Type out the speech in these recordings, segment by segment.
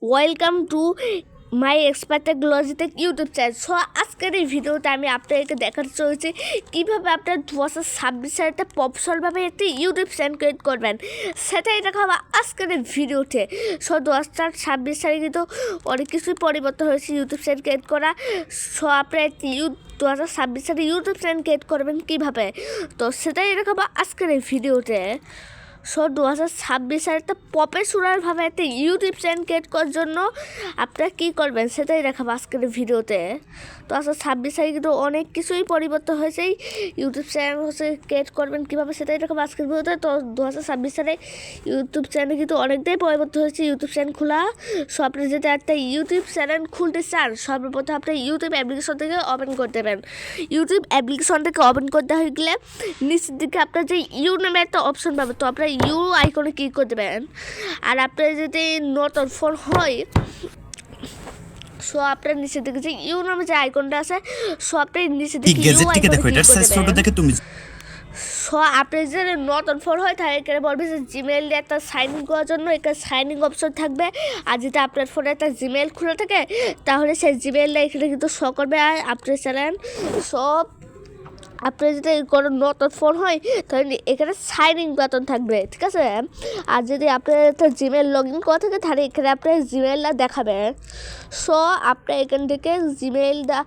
Welcome to my expert টেকনোলজিতে YouTube channel. So আজকের এই ভিডিওতে আমি আপনাদেরকে দেখাতে চলেছি কীভাবে আপনার 2026 সালে একটা প্রফেশনালভাবে একটি ইউটিউব চ্যানেল ক্রিয়েট করবেন, সেটাই দেখাবো আজকের এই ভিডিওতে। সো 2026 সালে কিন্তু অনেক কিছুই পরিবর্তন হয়েছে ইউটিউব চ্যানেল ক্রিয়েট করা। সো আপনার 2026 সালে ইউটিউব চ্যানেল ক্রিয়েট করবেন কীভাবে, তো সেটাই দেখাবো আজকের এই ভিডিওতে। সো 2026 সালে একটা প্রফেশনালভাবে একটা ইউটিউব চ্যানেল ক্রিয়েট করার জন্য আপনারা কী করবেন সেটাই দেখাবো আজকের ভিডিওতে। 2026 সালে কিন্তু অনেক কিছুই পরিবর্তন হয়েছে, ইউটিউব চ্যানেল ক্রিয়েট করবেন কীভাবে সেটাই দেখাবো আজকের ভিডিওতে। তো 2026 সালে ইউটিউব চ্যানেল কিন্তু অনেকটাই পরিবর্তন হয়েছে ইউটিউব চ্যানেল খোলা। সো আপনি যদি একটা ইউটিউব চ্যানেল খুলতে চান, সর্বপ্রথম আপনি ইউটিউব অ্যাপ্লিকেশন থেকে ওপেন করতে দেবেন। ইউটিউব অ্যাপ্লিকেশন থেকে ওপেন করতে হয়ে গেলে নিচের দিকে আপনার যে ইউ নামে একটা অপশন পাবে, তো আপনার ইউ আইকনে ক্লিক করে দেবেন। আর আপনার যদি নতুন ফোন হয়, সো আপনার নিচের দিকে যে ইউ নামে যে আইকনটা আছে, সো আপনি নিচের দিকে ইউ আইকনে ক্লিক করে দেবেন। সো আপনার যদি নতুন ফোন হয় তাহলে এখানে বলবে যে জিমেল দিয়ে একটা সাইন ইন করার জন্য এখানে সাইন ইন অপশন থাকবে। আর যদি আপনার ফোনে একটা জিমেল খুলে থাকে তাহলে সেই জিমেলটা এখানে কিন্তু শো করবে। আর আপনার চ্যানেল সব আপনার যদি কোনো নতুন ফোন হয় তাহলে এখানে সাইন ইন বাটন থাকবে, ঠিক আছে। আর যদি আপনার একটা জিমেল লগ ইন করা থাকে তাহলে এখানে আপনার জিমেলটা দেখাবে। সো আপনার এখান থেকে জিমেলটা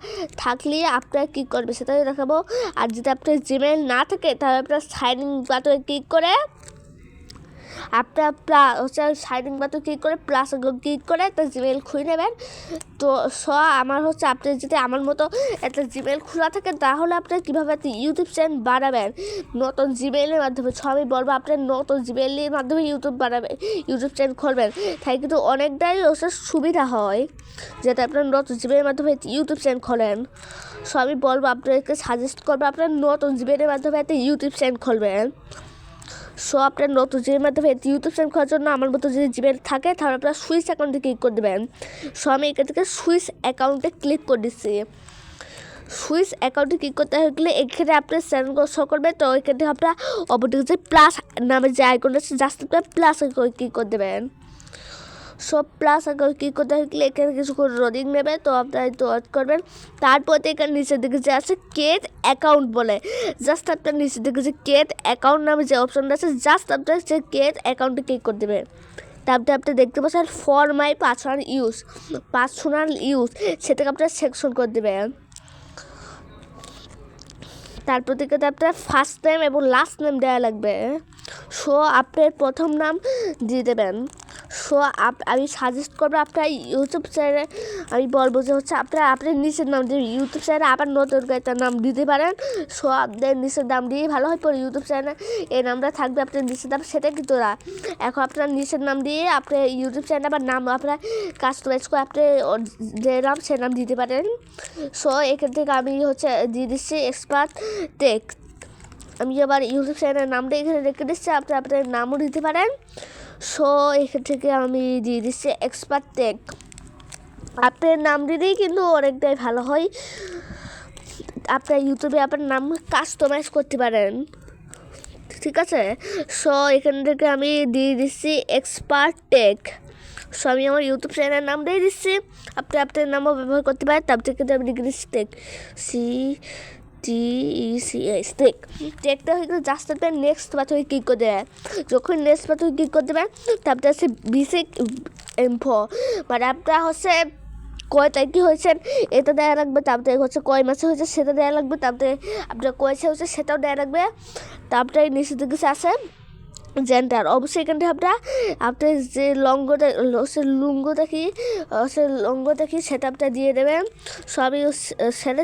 থাকলে আপনার কী করবে সেটাই দেখাবো। আর যদি আপনার জিমেল না থাকে তাহলে আপনার সাইন ইন বাটনে ক্লিক করে আপনার সাইন ইন বাটন ক্লিক করে প্লাস ক্লিক করে একটা জিমেল খুলে নেবেন। তো আমার আপনি যদি আমার মতো একটা জিমেল খোলা থাকে তাহলে আপনার কীভাবে একটা ইউটিউব চ্যানেল বানাবেন নতুন জিমেলের মাধ্যমে। আমি বলবো আপনার নতুন জিমেলের মাধ্যমে ইউটিউব চ্যানেল খুলবেন, তাই কিন্তু অনেকটাই সুবিধা হয় যাতে আপনার নতুন জিমেলের মাধ্যমে ইউটিউব চ্যানেল খোলেন। সো আমি বলবো আপনাদেরকে সাজেস্ট করবো আপনার নতুন জিমেলের মাধ্যমে একটা ইউটিউব চ্যানেল খুলবেন। সো আপনার নতুন জিমের মাধ্যমে ইউটিউব চ্যানেল খোলার জন্য আমার মতো যদি জিমেল থাকে তাহলে আপনার সুইচ অ্যাকাউন্টে ক্লিক করে দেবেন। সো আমি এখান থেকে সুইচ অ্যাকাউন্টে ক্লিক করে দিচ্ছি। সুইচ অ্যাকাউন্টে ক্লিক করতে গেলে এখানে আপনার চ্যানেলগুলো শো করবে। তো এখানে আপনার অপরদিকে যে প্লাস নামে যে আইকন আছে জাস্ট আপনার প্লাস ক্লিক করে দেবেন। সব প্লাস আগে কী করতে গেলে এখানে কিছুক্ষণ রোডিং নেবে, তো আপনারা একটু ওয়েট করবেন। তারপর এখানে নিচের দিকে যে আছে ক্রিয়েট অ্যাকাউন্ট বলে, জাস্ট আপনার নিচের দিকে যে ক্রিয়েট অ্যাকাউন্ট নামে যে অপশনটা আছে জাস্ট আপনার সে ক্রিয়েট অ্যাকাউন্টে ক্লিক করে দেবেন। তারপরে আপনি দেখতে পাচ্ছেন ফর মাই পার্সোনাল ইউজ সেটাকে আপনার সেকশন করে দেবেন। তারপর থেকে আপনার ফার্স্ট নেম এবং লাস্ট নেম দেওয়া লাগবে। সো আপনার প্রথম নাম দিয়ে দেবেন। সো আমি সাজেস্ট করবো আপনার ইউটিউব চ্যানেলে আমি বলবো যে আপনি নিচের নাম দিয়ে ইউটিউব চ্যানেলে আবার নতুন একটা নাম দিতে পারেন। সো আপনার নিচের নাম দিয়ে ভালো হয়, পরে ইউটিউব চ্যানেলে এই নামটা থাকবে আপনার নিচের নাম, সেটা কিন্তু না। এখন আপনার নিচের নাম দিয়ে আপনার ইউটিউব চ্যানেলে আবার নাম আপনার কাস্টমাইজ করে আপনি যে নাম সে নাম দিতে পারেন। সো এখান থেকে আমি দিয়ে দিচ্ছি এক্সপার্ট টেক। আমি আবার ইউটিউব চ্যানেলের নামটা এখানে রেখে দিচ্ছি, আপনার নামও দিতে পারেন। সো এখান থেকে আমি দিয়ে দিচ্ছি এক্সপার্ট টেক। আপনার নাম দিলেই কিন্তু অনেকটাই ভালো হয়, আপনার ইউটিউবে আপনার নাম কাস্টমাইজ করতে পারেন, ঠিক আছে। সো এখান থেকে আমি দিয়ে দিচ্ছি এক্সপার্ট টেক। সো আমি আমার ইউটিউব চ্যানেলের নাম দিয়ে দিচ্ছি, আপনি আপনার নামও ব্যবহার করতে পারেন। তার থেকে আমি লিখে দিচ্ছি টেক, TECS টেক। টেকটা হয়ে গেলে জাস্ট আপনার নেক্সট বাটনে ক্লিক করে দেবেন। যখন নেক্সট বাটনে ক্লিক করে দেবেন তারপরে বেসিক ইনফো, মানে আপনার কয় তারিখে হয়েছেন এটা দেওয়া লাগবে, তারপরে কয় মাসে হয়েছে সেটা দেওয়া লাগবে, তারপরে আপনার কয়েছে হয়েছে সেটাও দেওয়া লাগবে। তারপরে নিচের দিকে আছে জেন্ডার, অবশ্যই এখান থেকে আপনার যে লঙ্গ দেখি সেটা আপনার দিয়ে দেবেন। সো আমি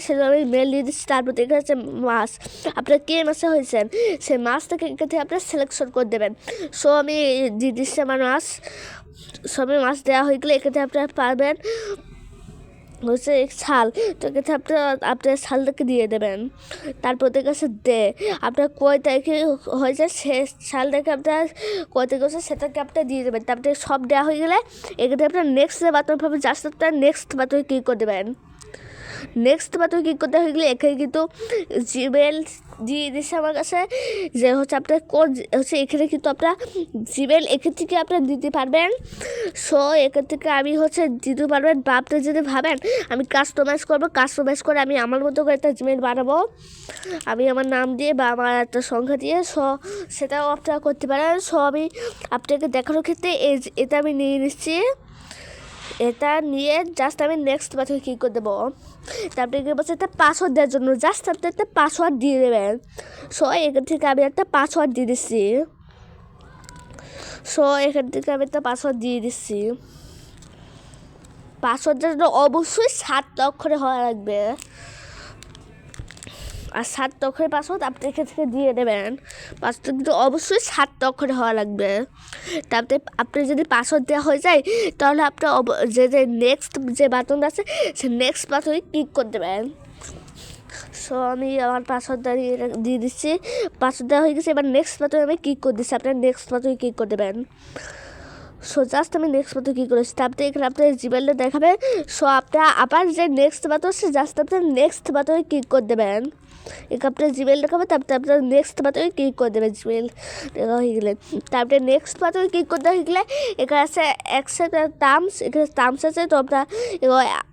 সেটা আমি মেল দিয়ে দিচ্ছি। তারপর এখানে হচ্ছে মাস, আপনার কে মাসে হয়েছেন সেই মাস থেকে এখান থেকে আপনার সিলেকশন করে দেবেন। সো আমি দিয়ে দিচ্ছি আমার মাস। সবই মাস দেওয়া হয়ে গেলে এখানে আপনারা পাবেন ছাল, তো এক্ষেত্রে আপনার ছালটাকে দিয়ে দেবেন। তারপর কাছে আপনার কয় তারিখে হয়েছে সে ছালটাকে আপনার কয় তারিখে হচ্ছে সেটাকে আপনার দিয়ে দেবেন। তারপরে সব দেওয়া হয়ে গেলে এক্ষেত্রে আপনার নেক্সট যে বাটন পাবেন জাস্ট আপনার নেক্সট বাটনে ক্লিক করে দেবেন। নেক্সট বাটনে ক্লিক করতে হয়ে গেলে এখানে কিন্তু জিমেল দিয়ে দিচ্ছে আমার কাছে, যে হচ্ছে আপনার কোড হচ্ছে এখানে কিন্তু আপনার জিমেল এখান থেকে আপনারা দিতে পারবেন। সো এখান থেকে আমি হচ্ছে দিতে পারবেন, বা আপনি যদি ভাবেন আমি কাস্টমাইজ করবো, কাস্টমাইজ করে আমি আমার মতো করে একটা জিমেল বানাবো, আমি আমার নাম দিয়ে বা আমার একটা সংখ্যা দিয়ে, সো সেটাও আপনারা করতে পারেন। সো আমি আপনাকে দেখানোর ক্ষেত্রে এটা আমি নিয়ে নিচ্ছি। এটা নিয়ে জাস্ট আমি নেক্সট বাটনে ক্লিক করে দেবো। তারপরে কি বলছে একটা পাসওয়ার্ড দেওয়ার জন্য, জাস্ট আপনি একটা পাসওয়ার্ড দিয়ে দেবেন। সো এখান থেকে আমি একটা পাসওয়ার্ড দিয়ে দিচ্ছি। সো এখান থেকে আমি একটা পাসওয়ার্ড দিয়ে দিচ্ছি। পাসওয়ার্ডটা জন্য অবশ্যই 7 অক্ষরে হওয়া লাগবে, আর 7 অক্ষরের পাসওয়ার্ড আপনি এখান থেকে দিয়ে দেবেন। পাসওয়ার্ড কিন্তু অবশ্যই 7 অক্ষরে হওয়া লাগবে। তারপরে আপনি যদি পাসওয়ার্ড দেওয়া হয়ে যায় তাহলে আপনার যে নেক্সট যে বাটনটা আছে সে নেক্সট বাটনে ক্লিক করে দেবেন। সো আমি আমার পাসওয়ার্ডটা দিয়ে দিচ্ছি, পাসওয়ার্ড দেওয়া হয়ে গেছে। এবার নেক্সট বাটনে আমি ক্লিক করে দিচ্ছি, আপনার নেক্সট বাটনে ক্লিক করে দেবেন। সো জাস্ট আমি নেক্সট বাটনে ক্লিক করেছি। তারপরে এখানে আপনার জিমেলটা দেখাবে। সো আপনার আবার যে নেক্সট বাটন আছে জাস্ট আপনার নেক্সট বাটনে ক্লিক করে দেবেন। এখানে আপনার জিমেল দেখাবে, তারপরে আপনার নেক্সট বাটনে ক্লিক করে দেবেন। জিমেল দেখা হয়ে গেলে তারপরে নেক্সট বাটনে ক্লিক করতে হয়ে গেলে এখানে আছে অ্যাকসেপ্ট টার্মস, এখানে টার্মস আছে, তো আপনার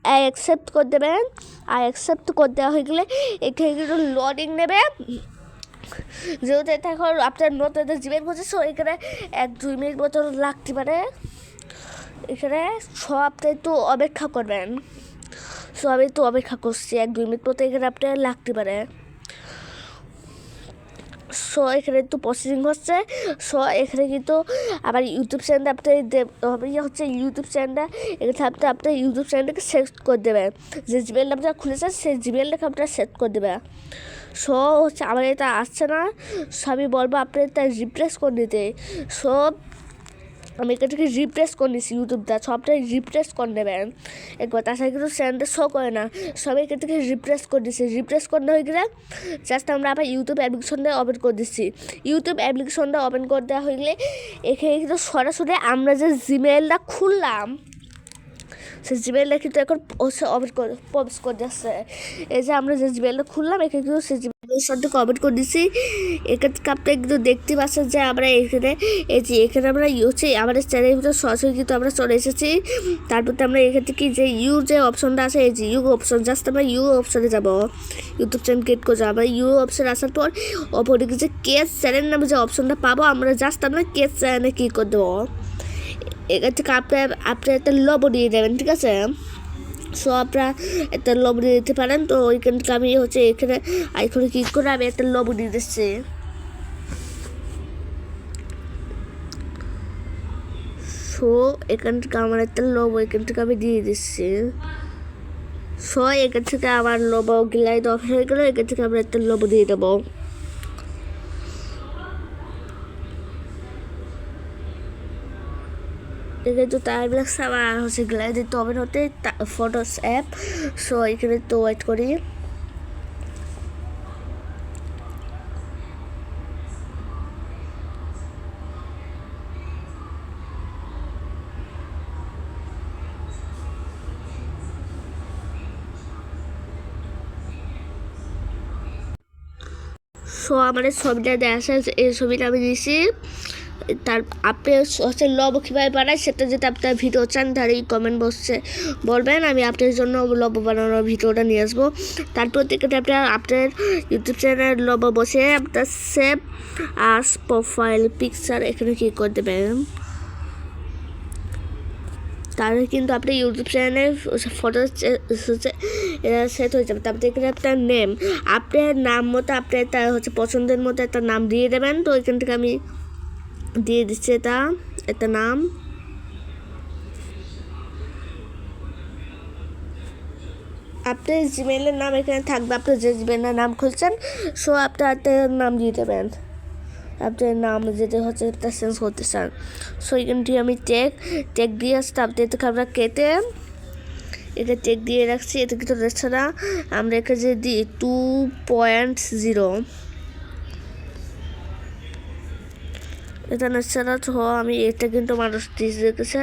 অ্যাকসেপ্ট করে দেবেন। আর অ্যাকসেপ্ট করে দেওয়া হয়ে গেলে এখানে কিন্তু লোডিং নেবে, যেহেতু এটা এখন আপনার নতুন জিমেল করছে। সো এখানে 1-2 মিনিট মতো লাগতে পারে, এখানে সব আপনি একটু অপেক্ষা করবেন। সো আমি একটু অপেক্ষা করছি 1-2 মিনিট মতো, এখানে আপনার লাগতে পারে। সো এখানে একটু প্রসেসিং হচ্ছে। সো এখানে কিন্তু আবার ইউটিউব চ্যানেলটা আপনি হচ্ছে ইউটিউব চ্যানেলটা এখানে আপনার ইউটিউব চ্যানেলটাকে সেট করে দেবেন। যে জিমেলটা আপনারা খুলেছেন সেই জিমেলটাকে আপনারা সেট করে দেবে। সো হচ্ছে আমার এটা আসছে না, সো আমি বলবো আপনি এটা রিপ্লেস করে নিতে। সো আমি এখান থেকে রিপ্লেস করে নিচ্ছি ইউটিউবটা, সবটাই রিপ্লেস করে নেবেন একবার, তাছাড়া কিন্তু চ্যানেলটা শো করে না। সবাই এখান থেকে রিপ্লেস করে দিচ্ছি। রিপ্লেস করতে হয়ে গেলে জাস্ট আমরা আবার ইউটিউব অ্যাপ্লিকেশনটা ওপেন করে দিচ্ছি। ইউটিউব অ্যাপ্লিকেশনটা ওপেন করে দেওয়া হয়ে গেলে এখানে কিন্তু সরাসরি আমরা যে জিমেলটা খুললাম সেই জিমেলটা কিন্তু এখন ওপেন করে প্রবেশ করে যাচ্ছে। এই যে আমরা যে জিমেলটা খুললাম এখানে কিন্তু সেই জিমেলের সাথে কমেন্ট করে দিচ্ছি। এখান থেকে আপনি কিন্তু দেখতে পাচ্ছেন যে আমরা এখানে এই যে এখানে আমরা হচ্ছে আমাদের চ্যানেলের ভিতরে সরাসরি কিন্তু আমরা চলে এসেছি। তারপর আমরা এখান থেকে যে যে অপশনটা আছে এই যে অপশন, জাস্ট আমরা অপশনে যাবো, ইউটিউব চ্যানেল ক্রিয়েট করে যাবো। আমরা অপশন আসার পর অপরে যে কেস চ্যানেল নামে যে অপশনটা পাবো আমরা জাস্ট আমরা কেস চ্যানেলে ক্লিক করে দেবো। এখান থেকে আপনি একটা লবো দিয়ে দেবেন, ঠিক আছে? সো আপনারা একটা লবো দিয়ে দিতে পারেন। তো ওইখান থেকে আমি হচ্ছে এখানে ক্লিক করে আমি একটা লবো দিয়ে দিচ্ছি। সো এখান থেকে আমার একটা লবো এখান থেকে আমি দিয়ে দিচ্ছি। সো এখান থেকে আমার লবো গ্লাইড অফ হয়ে গেলো, এখান থেকে আমরা একটা লবো দিয়ে দেবো। কিন্তু টাইম লাগছে আমার হচ্ছে গ্লাইড দিতে ওপেন হতে ফটোস অ্যাপ। সো এখানে তো ওয়েট করি। সো আমার ছবিটা দেখা এই ছবিটা আমি দিয়েছি। তার আপনি হচ্ছে লবো কীভাবে বানায় সেটা যদি আপনার ভিডিও চান তাহলে কমেন্ট বক্সে বলবেন, আমি আপনার জন্য লবো বানানোর ভিডিওটা নিয়ে আসবো। তারপর থেকে আপনার ইউটিউব চ্যানেল লবো বসে আপনার সেভ আস প্রোফাইল পিকচার এখানে ক্লিক করে দেবেন। তাহলে কিন্তু আপনার ইউটিউব চ্যানেলে ফটো সেট হয়ে যাবে। তারপরে এখানে আপনার নেম, আপনার নাম মতো আপনার তার হচ্ছে পছন্দের মতো একটা নাম দিয়ে দেবেন। তো এখান থেকে আমি দিয়ে দিচ্ছি এটা নাম। আপনার জিমেলের নাম এখানে থাকবে, আপনার যে জিমেলের নাম খুলছেন। সো আপনার নাম দিয়ে দেবেন, আপনার নাম যেটা হচ্ছে একটা চেঞ্জ করতে চান। সো এখান থেকে আমি টেক দিয়ে আসতে আপনি এটাকে আমরা কেটে এটা টেক দিয়ে রাখছি। এটা কিন্তু দেখছে না, আমরা এখানে যে দিই 2.0 এটা নিচ্ছে না। তো আমি এটা কিন্তু মানুষ দিয়ে রেখেছে,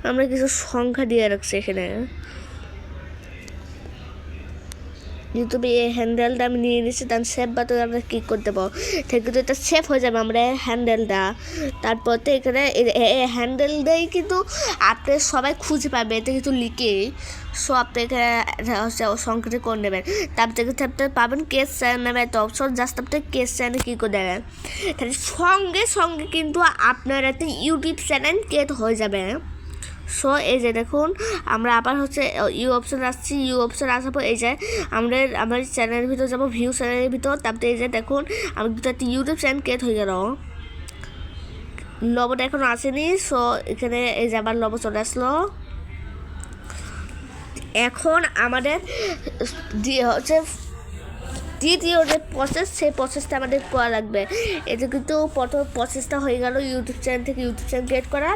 আমরা কিছু সংখ্যা দিয়ে রাখছি এখানে। ইউটিউবে এই হ্যান্ডেলটা আমি নিয়ে নিচ্ছি, তার সেভ বাটনে আমরা ক্লিক করে দেবো, ঠিক কিন্তু এটা সেভ হয়ে যাবে আমরা হ্যান্ডেলটা। তারপর তো এখানে এই হ্যান্ডেলটাই কিন্তু আপনি সবাই খুঁজে পাবে, এটা কিন্তু লিখে সব থেকে সংকেত করে নেবেন। তারপর থেকে আপনি পাবেন কেস চ্যানেল নামে একটা অপশন, জাস্ট আপনি কেস চ্যানেলে কী করে দেবেন, তাহলে সঙ্গে সঙ্গে কিন্তু আপনার একটা ইউটিউব চ্যানেল ক্রিয়েট হয়ে যাবে। সো এই যে দেখুন আমরা আবার হচ্ছে ইউ অপশন আসছি, ইউ অপশন আসার পর এই যে আমার চ্যানেলের ভিতর যাবো, ভিউ চ্যানেলের ভিতর। তারপরে এই যে দেখুন আমি কিন্তু একটা ইউটিউব চ্যানেল ক্রিয়েট হয়ে গেল। লবটা এখনও আসেনি, সো এখানে এই যে আবার লব চলে আসলো। এখন আমাদের হচ্ছে দ্বিতীয় যে প্রসেস, সেই প্রসেসটা আমাদের করা লাগবে। এটা কিন্তু প্রথম প্রসেসটা হয়ে গেল ইউটিউব চ্যানেল থেকে ইউটিউব চ্যানেল ক্রিয়েট করা।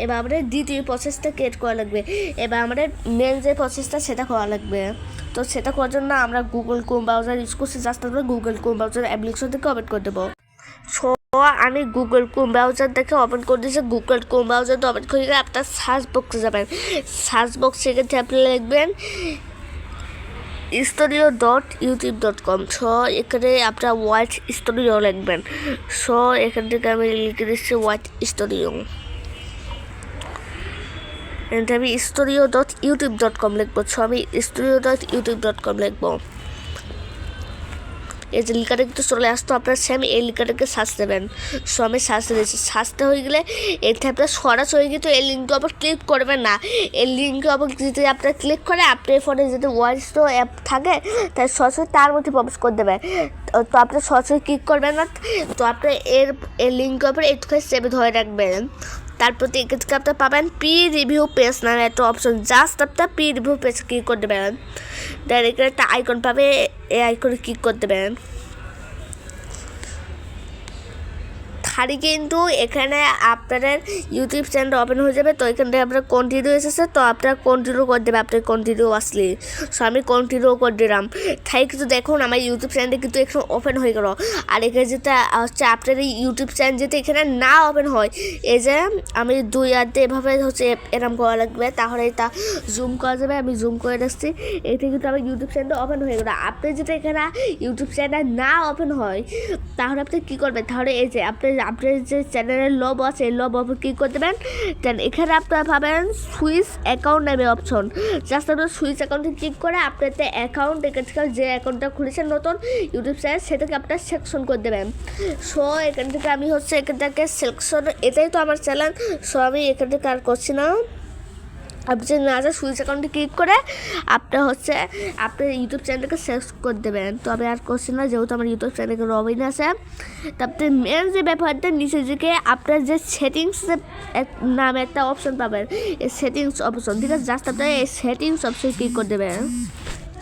এবার আমাদের দ্বিতীয় প্রসেসটা ক্রিয়েট করা লাগবে। এবার আমাদের মেন যে প্রসেসটা সেটা করা লাগবে। তো সেটা করার জন্য আমরা গুগল ক্রোম ব্রাউজার ইউজ করছি, জাস্ট আমরা গুগল ক্রোম ব্রাউজার অ্যাপ্লিকেশন থেকে ওপেন করে দেবো। সো আমি গুগল ক্রোম ব্রাউজার থেকে ওপেন করে দিয়েছি। গুগল ক্রোম ব্রাউজারটা ওপেন করে গেলে আপনার সার্চ বক্সে যাবেন, সার্চ বক্সে গিয়ে আপনি লিখবেন studio.youtube.com। সো এখানে আপনার হোয়াইট স্টুডিও লিখবেন। সো এখান থেকে আমি লিখে দিচ্ছি হোয়াইট স্টুডিও। আমি studio.youtube.com লিখবো। সো আমি studio.youtube.com লিখবো। এই যে লিখাটা কিন্তু চলে আসতো আপনার, সেম এই লিখাটাকে সার্চ দেবেন। সো আমি সার্চ দিয়েছি, সার্চটা হয়ে গেলে এতে আপনার সরাসরি কিন্তু এই লিঙ্কের ওপর ক্লিক করবেন না। এই লিঙ্কের ওপর যদি আপনার ক্লিক করে আপনার ফোনে যদি ওয়াইস তো অ্যাপ থাকে তাই সরাসরি তার মধ্যে প্রবেশ করে দেবেন। তো আপনি সরাসরি ক্লিক করবেন না, তো আপনি এই লিঙ্কের ওপর একটুখানি সেভ ধরে রাখবেন। তারপর এখান থেকে আপনি পাবেন পি রিভিউ পেজ নামে একটা অপশন, জাস্ট আপনার পি রিভিউ পেজ ক্লিক করে দেবেন। দেন এখানে একটা আইকন পাবে, এই আইকনে ক্লিক করে দেবেন। খালি কিন্তু এখানে আপনাদের ইউটিউব চ্যানেল ওপেন হয়ে যাবে। তো এখান থেকে আপনার কন্টিনিউ এসেছে, তো আপনার কন্টিনিউ করে দেবে, আপনার কন্টিনিউ আসলে। সো আমি কন্টিনিউ করে দিলাম। তাই কিন্তু দেখুন আমার ইউটিউব চ্যানেলটা কিন্তু এখন ওপেন হয়ে গেল। আর এখানে যেটা হচ্ছে আপনার এই ইউটিউব চ্যানেল যেটা এখানে না ওপেন হয়, এই যে আমি দুই হাতে এভাবে হচ্ছে এরম করা লাগবে, তাহলে এটা জুম করা যাবে। আমি জুম করে রাখছি, এতে কিন্তু আমার ইউটিউব চ্যানেলটা ওপেন হয়ে গেল। আপনি যেটা এখানে ইউটিউব চ্যানেল না ওপেন হয় তাহলে আপনি কী করবেন, তাহলে এই যে আপনার যে চ্যানেলের লব আছে এই লব ওপর ক্লিক করে দেবেন। দেন এখানে আপনারা পাবেন সুইচ অ্যাকাউন্ট নামে অপশন, জাস্ট আপনার সুইচ অ্যাকাউন্টে ক্লিক করে আপনার অ্যাকাউন্ট এখান থেকে যে অ্যাকাউন্টটা খুলেছেন নতুন ইউটিউব চ্যানেল সেটাকে আপনার সিলেকশন করে দেবেন। সো এখান থেকে আমি হচ্ছে এখান থেকে সিলেকশন, এটাই তো আমার চ্যানেল। সো আমি এখান থেকে আর করছি না। আপনি যদি না যায় সুইচ অ্যাকাউন্টে ক্লিক করে আপনার হচ্ছে আপনার ইউটিউব চ্যানেলটাকে সার্চ করে দেবেন। তো আমি আর করছি না, যেহেতু আমার ইউটিউব চ্যানেলে রবিন আছে। তারপরে মেন যে ব্যাপারটা নিচে দিকে আপনার যে সেটিংস নামে একটা অপশন পাবেন, এই সেটিংস অপশন, ঠিক আছে, জাস্ট আপনার এই সেটিংস অপশন ক্লিক করে দেবেন।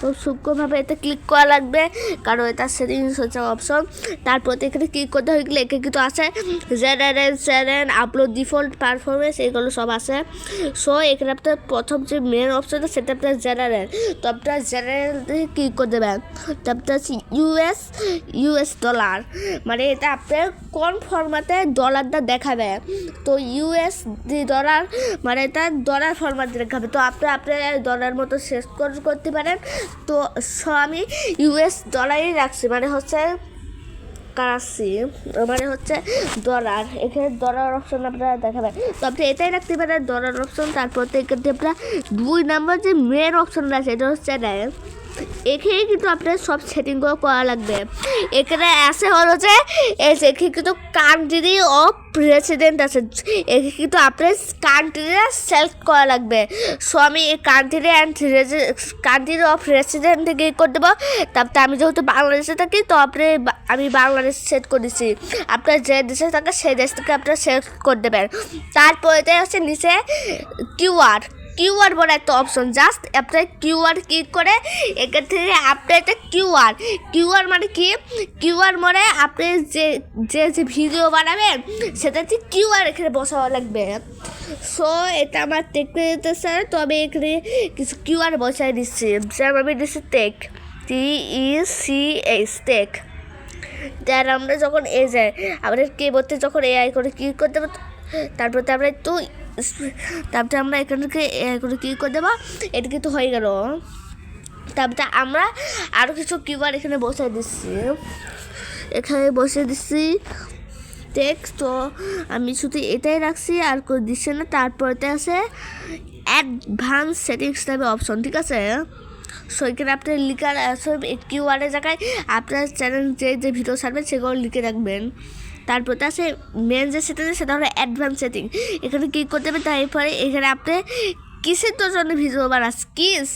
তো সূক্ষ্মভাবে এটা ক্লিক করা লাগবে, কারণ এটা সেটিংস হচ্ছে অপশন। তারপর এখানে ক্লিক করতে হয়ে গেলে এখানে কিন্তু আছে জেনারেল আপলোড ডিফল্ট পারফরমেন্স, এগুলো সব আছে। সো এখানে আপনার প্রথম যে মেন অপশনটা সেটা আপনার জেনারেল, তো আপনার জেনারেল ক্লিক করে দেবেন। তারপরে আছে ইউএস ডলার, মানে এটা আপনার কোন ফরম্যাটে ডলারটা দেখাবে। তো ইউএস ডলার মানে এটা ডলার ফরম্যাটে দেখাবে, তো আপনার ডলার মতো শেষ করতে পারেন। তো আমি ইউএস ডলারই রাখছি, মানে হচ্ছে কারেন্সি, মানে হচ্ছে ডলার। এখানে ডলার অপশন আপনারা দেখাবেন, তো আপনি এটাই রাখতে পারেন ডলার অপশন। তারপর তো এখানে আপনার 2 নম্বর যে মেন অপশনটা আছে এটা হচ্ছে এখানে কিন্তু আপনার সব সেটিংগুলো করা লাগবে। এখানে আছে হলো যে এখানে কিন্তু কান্ট্রি অফ রেসিডেন্ট আছে, এখানে কিন্তু আপনার কান্ট্রিটা সিলেক্ট করা লাগবে। সো আমি এই কান্ট্রি অফ রেসিডেন্ট থেকে করে দেবো। তারপরে আমি যেহেতু বাংলাদেশে থাকি তো আমি বাংলাদেশ সেট করেছি, আপনার যে দেশে থাকে সেই দেশ থেকে আপনারা সিলেক্ট করে দেবেন। তারপর এটাই হচ্ছে নিচে কিউআর বলে একটা অপশন, জাস্ট আপনার কিউআর ক্লিক করে এখান থেকে আপনি একটা কিউআর মানে কি, কিউআর মানে আপনি যে ভিডিও বানাবেন সেটা হচ্ছে কিউআর এখানে বসানো লাগবে। সো এটা আমার দেখতে যেতেছে, তো আমি এখানে কিছু কিউআর বসাই দিচ্ছি, যেমন আমি দিচ্ছি TECH টেক। দেন আমরা যখন আমাদের কিবোর্ডে যখন এআই করে ক্লিক করতে দেবো, তারপরে আমরা এখান থেকে করে কী করে দেবো, এটা কিন্তু হয়ে গেল। তারপরে আমরা আরও কিছু কিওয়ার্ড এখানে বসিয়ে দিচ্ছি, টেক্সট। তো আমি শুধু এটাই রাখছি আর করে দিচ্ছি না। তারপরেতে আছে অ্যাডভান্স সেটিংস নামে অপশন, ঠিক আছে। সো এখানে আপনার লিখার কিওয়ার্ডের জায়গায় আপনার চ্যানেল যে ভিডিও ছাড়বেন সেগুলো লিখে রাখবেন। তারপরে আছে মেন যে সেটিং সেটা হলো অ্যাডভান্স সেটিং। এখানে ক্লিক করতে হবে। তারপরে এখানে আপনি কিসের জন্য ভিডিও বানাস, কিস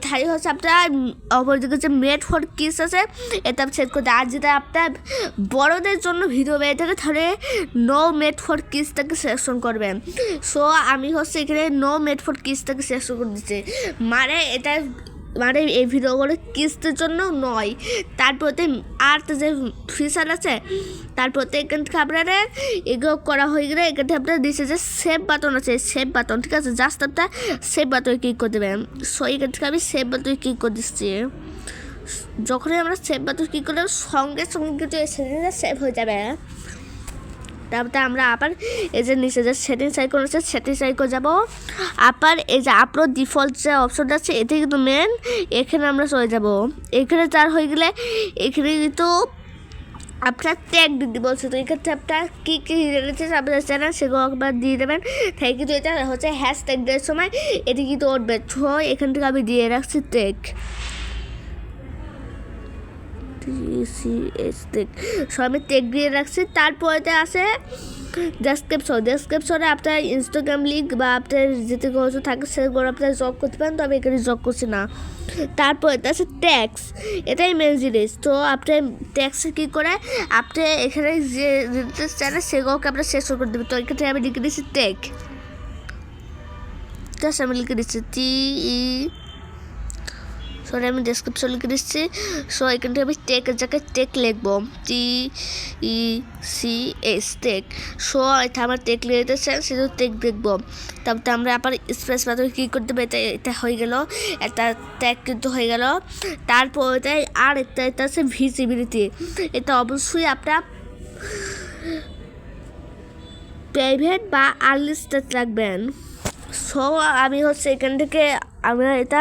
তাই হচ্ছে আপনার অপরদিকে যে মেড ফর কিস আছে এটা সেট করতে। আর যেটা আপনার বড়দের জন্য ভিডিও বেরিয়ে থাকে তাহলে নো মেড ফর কিসটাকে সিলেকশন করবেন। সো আমি হচ্ছে এখানে নো মেড ফর কিসটাকে সিলেকশন করে দিচ্ছি, মানে এই ভিডিওগুলো কিস্তির জন্য নয়। তারপরে আর যে ফিচার আছে, তারপরে এখান থেকে আপনারা এগুলো করা হয়ে গেলে এখান থেকে আপনার দিচ্ছে যে সেভ বাটন আছে, সেভ বাটন, ঠিক আছে। জাস্ট আপনার সেভ বাটনে ক্লিক করে দেবেন। সো এখান থেকে আমি সেভ বাটনে ক্লিক করে দিচ্ছি। যখনই আমরা সেভ বাটনে ক্লিক করলে সঙ্গে সঙ্গে কিন্তু এই সেটিংসটা সেভ হয়ে যাবে। তারপরে আমরা আবার এই যে নিচে যে সেটিংস আইকন আছে সেটিংস আইকন যাবো। আবার এই যে আপলোড ডিফল্ট যে অপশনটা আছে এতে কিন্তু মেন, এখানে আমরা চলে যাব। এখানে তার হয়ে গেলে এখানে কিন্তু আপনার ট্যাগ দিতে বলছে। তো এক্ষেত্রে আপনার কী কী রিলেটেড আপনার চ্যানেল সেগুলো আপনার দিয়ে দেবেন। তাই কিন্তু এটা হচ্ছে হ্যাশট্যাগ দেওয়ার সময় এটি কিন্তু উঠবে। তো এখান থেকে আমি দিয়ে রাখছি ট্যাগ, সো আমি টেক দিয়ে রাখছি। তারপরে আছে ডেসক্রিপশনে আপনার ইনস্টাগ্রাম লিঙ্ক বা আপনার যেতে কিছু থাকে সেগুলো আপনার জব করতে পারেন। তো আমি এখানে জব করছি না। তারপরে আছে ট্যাক্স, এটাই মেন জিনিস। তো আপনার ট্যাক্সে কী করে আপনি এখানে যে চ্যানেল সেগুলোকে আপনার শেষ করে দেবেন। তো এখানে আমি লিখে দিচ্ছি টেক, জাস্ট আমি লিখে দিচ্ছি সরি আমি ডেসক্রিপশন লিখে দিচ্ছি। সো এখান থেকে আমি টেকের জায়গায় টেক লিখবো, TECS টেক। সো এটা আমার টেক লিখে দিতেছেন সেটা টেক দেখবো। তারপরে আমরা আবার স্পেস বাটনে কী করতে হবে, এটা হয়ে গেল, একটা ট্যাগ কিন্তু হয়ে গেল। তারপর এটাই আর এটা আছে ভিজিবিলিটি। এটা অবশ্যই আপনার প্রাইভেট বা আনলিস্টেড রাখবেন। সো আমি হচ্ছে এখান থেকে আমরা এটা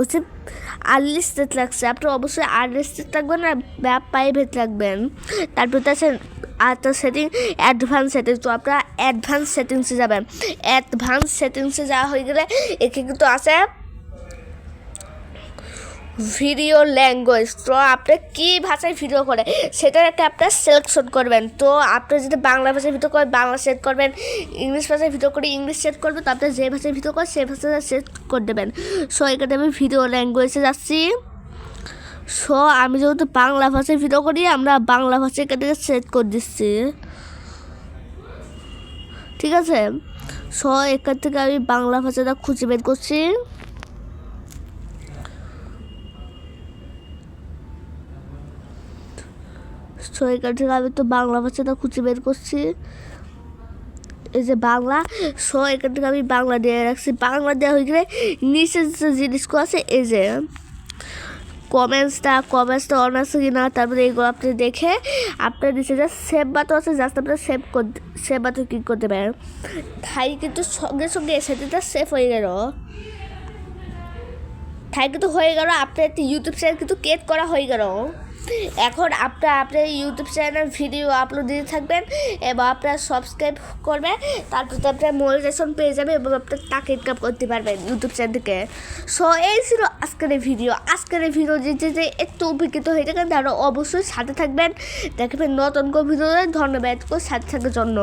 হচ্ছে আনলিস্টেড লাগছে, আপনি অবশ্যই আনলিস্টেড রাখবেন আর প্রাইভেট রাখবেন। তারপর আছে আরেকটা সেটিং অ্যাডভান্স সেটিংস। তো আপনারা অ্যাডভান্স সেটিংসে যাবেন। অ্যাডভান্স সেটিংসে যাওয়া হয়ে গেলে এখানে কিন্তু আছে ভিডিও ল্যাঙ্গুয়েজ। তো আপনি কী ভাষায় ভিডিও করে সেটার একটা আপনার সিলেকশন করবেন। তো আপনি যদি বাংলা ভাষায় ভিডিও করেন বাংলা সেট করবেন, ইংলিশ ভাষায় ভিডিও করে ইংলিশ সেট করবেন। তো আপনি যে ভাষায় ভিডিও করেন সেই ভাষাটা সেট করে দেবেন। সো এখানে আমি ভিডিও ল্যাঙ্গুয়েজে যাচ্ছি। সো আমি যেহেতু বাংলা ভাষায় ভিডিও করি আমরা বাংলা ভাষায় এখান থেকে সেট করে দিচ্ছি, ঠিক আছে। সো এখান থেকে আমি বাংলা ভাষাটা খুঁজে বের করছি। সো এখান থেকে আমি তো বাংলা ভাষাটা খুঁজে বের করছি, এই যে বাংলা। সো এখান থেকে আমি বাংলা দিয়ে রাখছি। বাংলা দেওয়া হয়ে গেলে নিচের যে জিনিসগুলো আছে এই যে কমেন্টসটা অন আছে কি না, তারপরে এইগুলো আপনি দেখে আপনার নিচে যে সেভ বাটন আছে জাস্ট আপনার সেভ বাটন ক্লিক করতে পারেন। তাই কিন্তু সঙ্গে সঙ্গে সেটা সেভ হয়ে গেল। তাই কিন্তু হয়ে গেল আপনার একটি ইউটিউব চ্যানেল কিন্তু ক্রিয়েট করা হয়ে গেল। এখন আপনার ইউটিউব চ্যানেল ভিডিও আপলোড দিতে থাকবেন এবং আপনার সাবস্ক্রাইব করবেন। তারপর তো আপনার মনিটাইজেশন পেয়ে যাবে এবং আপনার টাকা ইনকাম করতে পারবেন ইউটিউব চ্যানেল থেকে। সো এই ছিল আজকের এই ভিডিও যে একটু উপকৃত হয়ে থাকেন তারা অবশ্যই সাথে থাকবেন। দেখবেন নতুন কোনো ভিডিও। ধন্যবাদ সাথে থাকার জন্য।